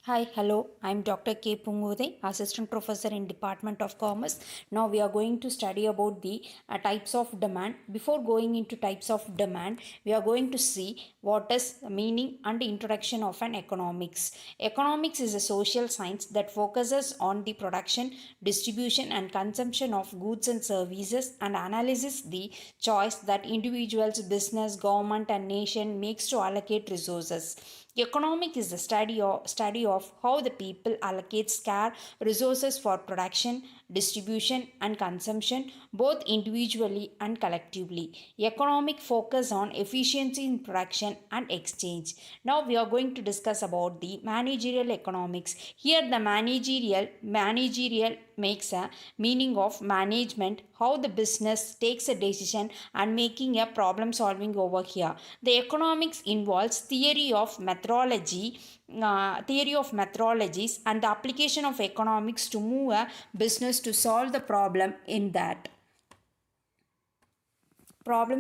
Hi, hello. I'm Dr.K.Poongothai, Assistant Professor in Department of Commerce. Now we are going to study about the types of demand. Before going into types of demand, we are going to see what is the meaning and introduction of an economics. Economics is a social science that focuses on the production, distribution, and consumption of goods and services and analyzes the choice that individuals, business, government, and nation makes to allocate resources. Economic is the study of how the people allocate scarce resources for production, distribution, and consumption, both individually and collectively. Economic focus on efficiency in production and exchange. Now we are going to discuss about the managerial economics. Here the managerial makes a meaning of management, how the business takes a decision and making a problem solving over here. The economics involves theory of methodologies and the application of economics to move a business to solve the problem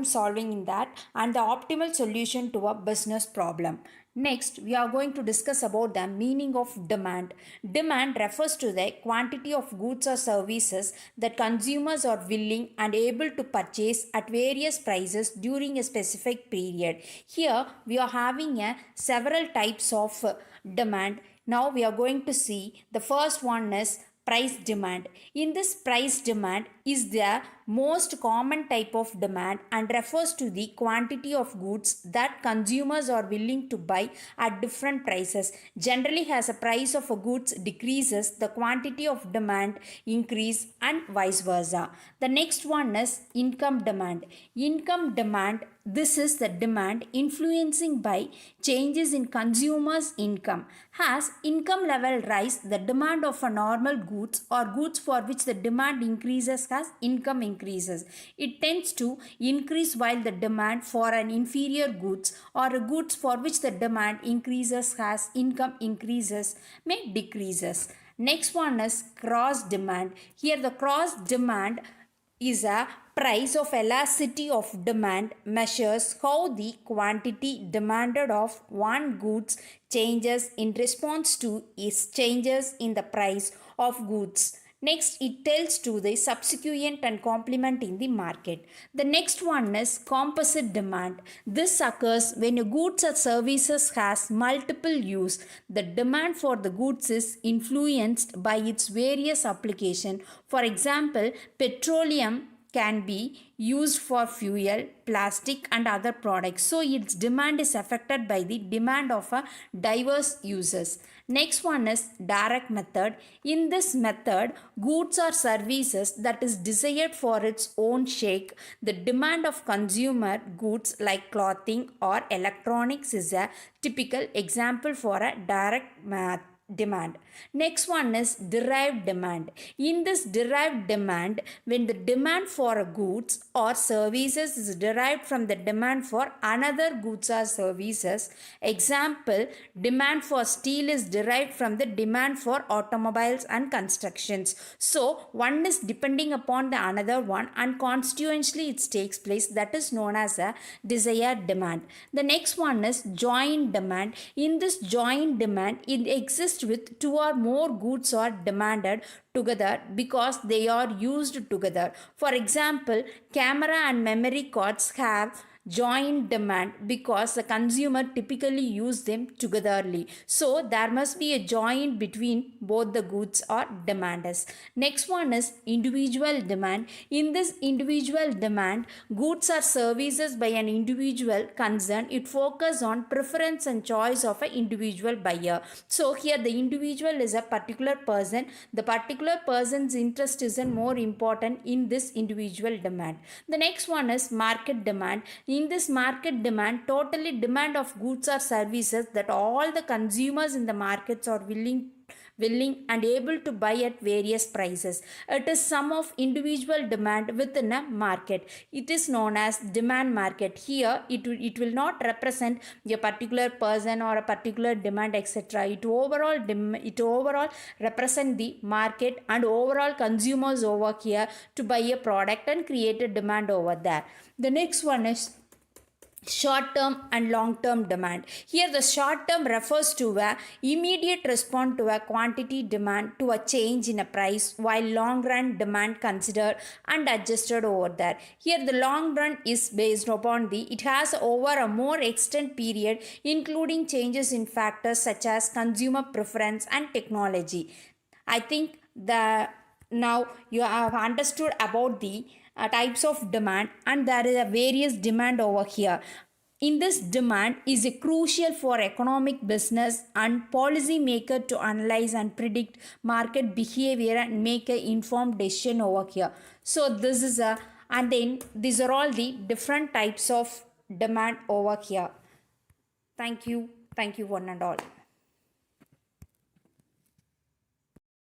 solving in that and the optimal solution to a business problem. Next, we are going to discuss about the meaning of demand. Demand refers to the quantity of goods or services that consumers are willing and able to purchase at various prices during a specific period. Here, we are having several types of demand. Now, we are going to see the first one is price demand. In this price demand is the most common type of demand and refers to the quantity of goods that consumers are willing to buy at different prices. Generally, as a price of a goods decreases, the quantity of demand increase and vice versa. The next one is income demand. Income demand, this is the demand influencing by changes in consumers' income. As income level rise, the demand of a normal goods or goods for which the demand increases as income increases. It tends to increase while the demand for an inferior goods or a goods for which the demand increases as income increases may decreases. Next one is cross demand. Here the cross demand is a price of elasticity of demand measures how the quantity demanded of one goods changes in response to its changes in the price of goods. Next, it tells to the subsequent and complement in the market. The next one is composite demand. This occurs when a goods or services has multiple use. The demand for the goods is influenced by its various application. For example, petroleum can be used for fuel, plastic, and other products. So its demand is affected by the demand of a diverse uses. Next one is direct method. In this method, goods or services that is desired for its own sake. The demand of consumer goods like clothing or electronics is a typical example for a direct demand. Next one is derived demand. In this derived demand, when the demand for goods or services is derived from the demand for another goods or services, example, demand for steel is derived from the demand for automobiles and constructions. So one is depending upon the another one and consequently it takes place, that is known as a desired demand. The next one is joint demand. In this joint demand, it exists with two or more goods are demanded together because they are used together. For example, camera and memory cards have joint demand because the consumer typically use them togetherly. So there must be a joint between both the goods or demanders. Next one is individual demand. In this individual demand, goods or services by an individual concerned, it focuses on preference and choice of an individual buyer. So here the individual is a particular person. The particular person's interest is more important in this individual demand. The next one is market demand. In this market demand, totally demand of goods or services that all the consumers in the markets are willing and able to buy at various prices. It is sum of individual demand within a market. It is known as demand market. Here it will not represent a particular person or a particular demand, etc. It overall represent the market and overall consumers over here to buy a product and create a demand over there. The next one is short term and long term demand. Here the short term refers to a immediate response to a quantity demand to a change in a price, while long run demand considered and adjusted over there. Here the long run is based upon the it has over a more extended period, including changes in factors such as consumer preference and technology. I think the now you have understood about the types of demand, and there is a various demand over here. In this demand is a crucial for economic business and policy maker to analyze and predict market behavior and make an informed decision over here. So this is a, and then these are all the different types of demand over here. Thank you one and all.